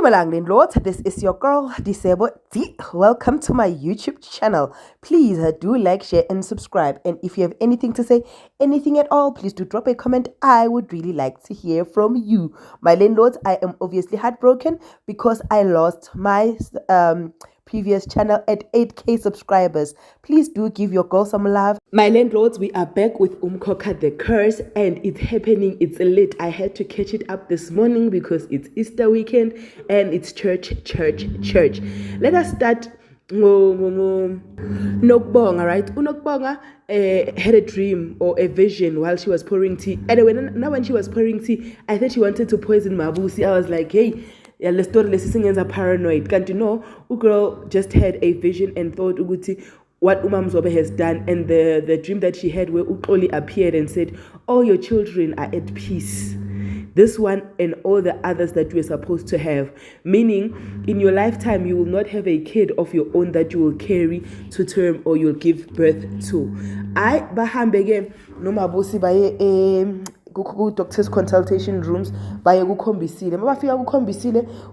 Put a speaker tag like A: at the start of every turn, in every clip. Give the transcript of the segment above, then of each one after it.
A: Dumelang Lord, this is your girl Disebo D. Welcome to my YouTube channel. Please do like, share and subscribe. And if you have anything to say, anything at all, please do drop a comment. I would really like to hear from you. My landlords, I am obviously heartbroken because I lost my previous channel at 8k subscribers. Please do give your girl some love. My landlords, we are back with Umkhokha the curse, and it's happening. It's lit. I had to catch it up this morning because it's Easter weekend and it's church. Let us start. Nokubonga, right? Unokubonga had a dream or a vision while she was pouring tea. Anyway, when she was pouring tea, I thought she wanted to poison Mabusi. I was like, hey, yeah, let's start listening as paranoid. Can't you know? Girl just had a vision and thought what MaMzobe has done, and the dream that she had where Ukoli appeared and said, all your children are at peace. This one and all the others that you were supposed to have. Meaning, in your lifetime, you will not have a kid of your own that you will carry to term or you'll give birth to. I bahambe again no mabusi baye doctor's consultation rooms baye kukhombisile mabafika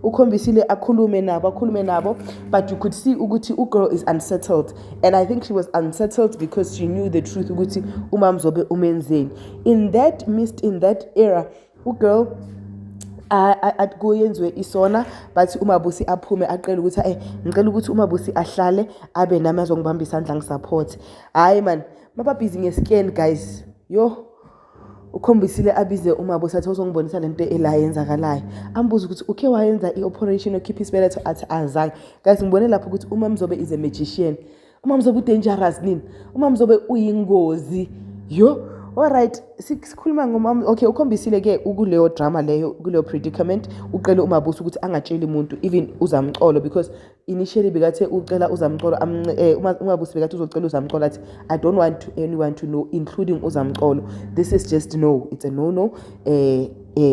A: ukhombisile akhulume nabo, but you could see ukuthi girl is unsettled, and I think she was unsettled because she knew the truth ukuthi uMaMzobe umenzeni. In that era, girl at kuyenzwe isona bathi uMabusi aphume aqela ukuthi ngicela ukuthi uMabusi ahlale abe nami azongibamba isandla ngisupport. Hayi man, mababhizi ngescan guys. Yo ukhombisile abize uMabusi athi uzongibonisa lento ela yenzakalayo. Ambuza ukuthi ukhe wayenza ioperation okhipha isibeletho athi azange. Guys, ngibone lapho ukuthi uMaMzobe is a magician. uMaMzobe dangerous nini? uMaMzobe uyingozi. Yo alright, sikhuluma ngomama. Okay, ukhombisile ke ukuleyo drama leyo, kuleyo predicament, uqele uMabusi ukuthi angatsheli umuntu even uzamcolo, because initially bekathe ucela uzamcolo uMabusi bekathi uzocela uzamcolo athi I don't want anyone to know including uzamcolo. This is just no, it's a no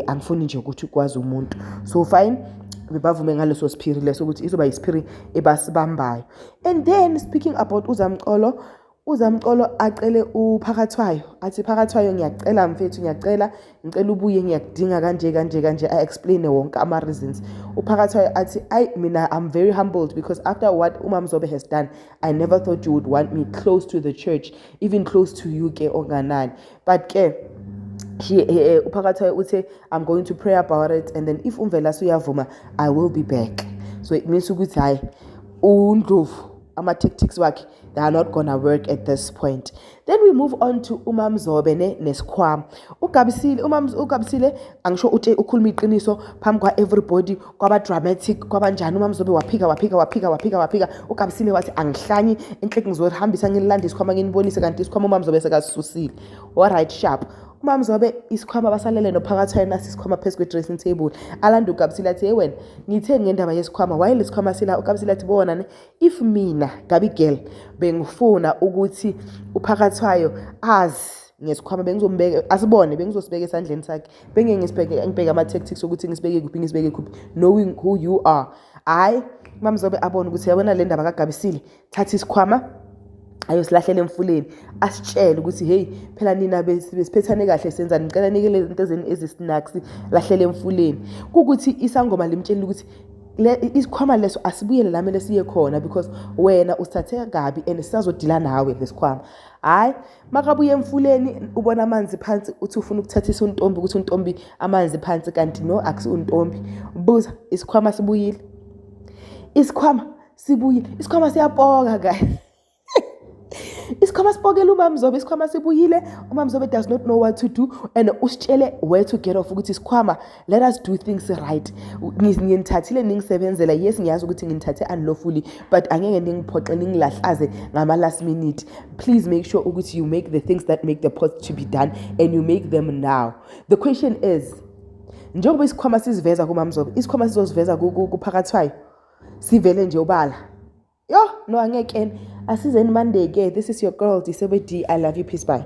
A: angifuni nje ukuthi kwazi umuntu. So fine, bebavume ngaleso spirit leso ukuthi izoba ispirit ebasibambayo. And then speaking about uzamcolo acele uphakathwayo athi phakathwayo ngiyacela mfethu ngicela ubuye ngiyakudinga kanje. I explain wonke ama reasons. Uphakathwayo athi mina I'm very humbled because after what uMaMzobe has done, I never thought you would want me close to the church, even close to you ke onganani. But ke uphakathwayo uthi I'm going to pray about it, and then if umvela suyavuma I will be back. So it means ukuthi hayi uNdlovu ama tactics wakhe, they are not gonna work at this point. Then we move on to uMaMzobe nesikhwama. Ugabisile angisho uthi ukhuluma iqiniso phambi kwa everybody, kwaba dramatic, kwabanjani uMaMzobe waphika. Ugabisile wathi angihlanyi enhleki ngizorihambisa ngilanda isikhwama nginibonise, kanti isikhwama uMaMzobe sekasusile. Alright sharp. uMaMzobe isikhwama basalele nophakathwayo nasi isikhwama phezu kwe dressing table. Alanda uGabisile athi hey wena ngithe ngendaba yesikhwama, why lesikhwama sila? uGabisile athi bona ne, if mina Gabi girl bengifuna ukuthi uphakathwayo azi ngesikhwama bengizombeka asibone, bengizosibeka esandleni sakhe, ngibheke ama tactics ukuthi ngisibeke kuphi, knowing who you are. Hayi uMaMzobe abona ukuthi yabona le ndaba kaGabisile, thatha isikhwama ayosilahlela emfuleni, asitshele ukuthi hey phela nina besiphethane kahle senzani, ngicela nikele izinto ezisnacks lahlela emfuleni. Kukuthi isangoma limtshela ukuthi isikhwama leso asibuyele lami lesiye khona because wena usithathe kabi and sisazodila nawe lesikhwama. Hayi makabuye emfuleni ubona amanzi phansi uthi ufuna ukuthathisa untombi ukuthi untombi amanzi phansi, kanti no akusi untombi. Buza isikhwama sibuyile, isikhwama siyapoka guys. Isikhwama sipokela uMaMzobe, isikhwama sibuyile. uMaMzobe does not know what to do, and usitshele where to get off ukuthi isikhwama, let us do things right. Nginithathile ningisebenzela, yes ngiyazi ukuthi nginithathe unlawfully, but angeke ningiphoxe ningilahlaze ngama last minute. Please make sure ukuthi you make the things that make the pot to be done, and you make them now. The question is, njengoba isikhwama siziveza kuMaMzobe, isikhwama sizosiveza kuphakathwayo sivele nje ubala. Yo no angeke asizeni Monday ke. This is your girl Disebo D. I love you, peace, bye.